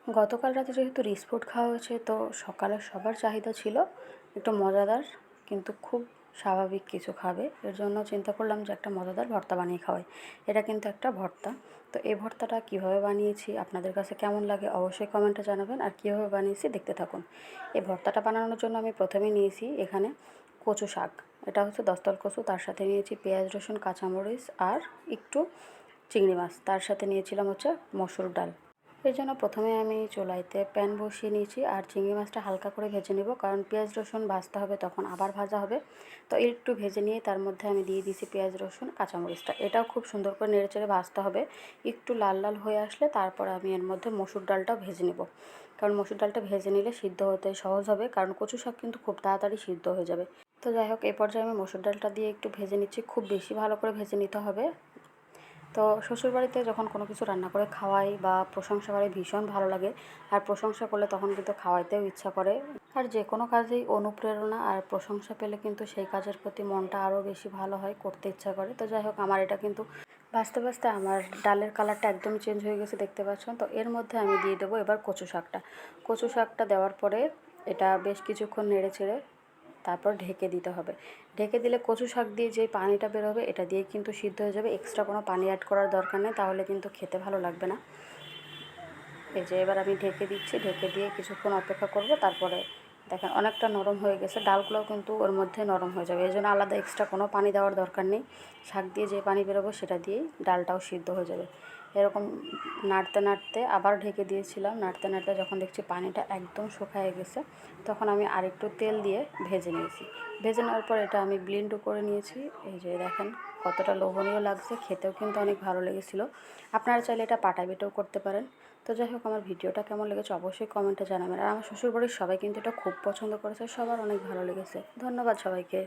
গতকাল রাতে যেহেতু রিচ ফুড খাওয়া হয়েছে, তো সকালে সবার চাহিদা ছিল একটু মজাদার কিন্তু খুব স্বাভাবিক কিছু খাবে। এর জন্য চিন্তা করলাম যে একটা মজাদার ভর্তা বানিয়ে খাওয়াই। এটা কিন্তু একটা ভর্তা। তো এই ভর্তাটা কীভাবে বানিয়েছি, আপনাদের কাছে কেমন লাগে অবশ্যই কমেন্টে জানাবেন। আর কীভাবে বানিয়েছি দেখতে থাকুন। এই ভর্তাটা বানানোর জন্য আমি প্রথমেই নিয়েছি এখানে কচু শাক। এটা হচ্ছে দশতল কচু, তার সাথে নিয়েছি পেঁয়াজ, রসুন, কাঁচামরিচ আর একটু চিংড়ি মাছ। তার সাথে নিয়েছিলাম হচ্ছে মসুর ডাল। এর জন্য প্রথমে আমি চুলাইতে প্যান বসিয়ে নিয়েছি আর চিংড়ি মাছটা হালকা করে ভেজে নেব, কারণ পেঁয়াজ রসুন ভাজতে হবে, তখন আবার ভাজা হবে। তো একটু ভেজে নিয়ে তার মধ্যে আমি দিয়ে দিয়েছি পেঁয়াজ, রসুন, কাঁচামরিচটা। এটাও খুব সুন্দর করে নেড়েচেড়ে ভাজতে হবে। একটু লাল লাল হয়ে আসলে তারপর আমি এর মধ্যে মসুর ডালটাও ভেজে নেব, কারণ মসুর ডালটা ভেজে নিলে সিদ্ধ হতে সহজ হবে, কারণ কচু শাক কিন্তু খুব তাড়াতাড়ি সিদ্ধ হয়ে যাবে। তো যাই হোক, এই পর্যায়ে আমি মসুর ডালটা দিয়ে একটু ভেজে নিচ্ছি, খুব বেশি ভালো করে ভেজে নিতে হবে। তো শ্বশুরবাড়িতে যখন কোনো কিছু রান্না করে খাওয়াই বা প্রশংসা করে ভীষণ ভালো লাগে। আর প্রশংসা করলে তখন কিন্তু খাওয়াইতেও ইচ্ছা করে। আর যে কোনো কাজেই অনুপ্রেরণা আর প্রশংসা পেলে কিন্তু সেই কাজের প্রতি মনটা আরও বেশি ভালো হয়, করতে ইচ্ছা করে। তো যাই হোক, আমার এটা কিন্তু ভাজতে ভাজতে আমার ডালের কালারটা একদম চেঞ্জ হয়ে গেছে, দেখতে পাচ্ছেন। তো এর মধ্যে আমি দিয়ে দেবো এবার কচু শাকটা। কচু শাকটা দেওয়ার পরে এটা বেশ কিছুক্ষণ নেড়ে চেড়ে তারপর ঢেকে দিতে হবে। ঢেকে দিলে কচু শাক দিয়ে যে পানিটা বেরোবে এটা দিয়ে কিন্তু সিদ্ধ হয়ে যাবে, এক্সট্রা কোনো পানি অ্যাড করার দরকার নেই, তাহলে কিন্তু খেতে ভালো লাগবে না। এই যে এবার আমি ঢেকে দিচ্ছি, ঢেকে দিয়ে কিছুক্ষণ অপেক্ষা করব। তারপরে দেখেন অনেকটা নরম হয়ে গেছে, ডালগুলোও কিন্তু ওর মধ্যে নরম হয়ে যাবে। এই জন্য আলাদা এক্সট্রা কোনো পানি দেওয়ার দরকার নেই। শাক দিয়ে যে পানি বেরোবো সেটা দিয়েই ডালটাও সিদ্ধ হয়ে যাবে। এরকম নাড়তে নাড়তে আবার ঢেকে দিয়েছিলাম। নাড়তে নাড়তে যখন দেখছি পানিটা একদম শুকিয়ে গেছে, তখন আমি আরেকটু তেল দিয়ে ভেজে নিয়েছি। ভেজে নেওয়ার পর এটা আমি ব্লেন্ডও করে নিয়েছি। এই যে দেখেন কতটা লোভনীয় লাগছে, খেতেও কিন্তু অনেক ভালো লেগেছিলো। আপনারা চাইলে এটা পাটা বেটেও করতে পারেন। তো যাই হোক, আমার ভিডিওটা কেমন লেগেছে অবশ্যই কমেন্টে জানাবেন। আর আমার শ্বশুরবাড়ির সবাই কিন্তু এটা খুব পছন্দ করেছে, সবার অনেক ভালো লেগেছে। ধন্যবাদ সবাইকে।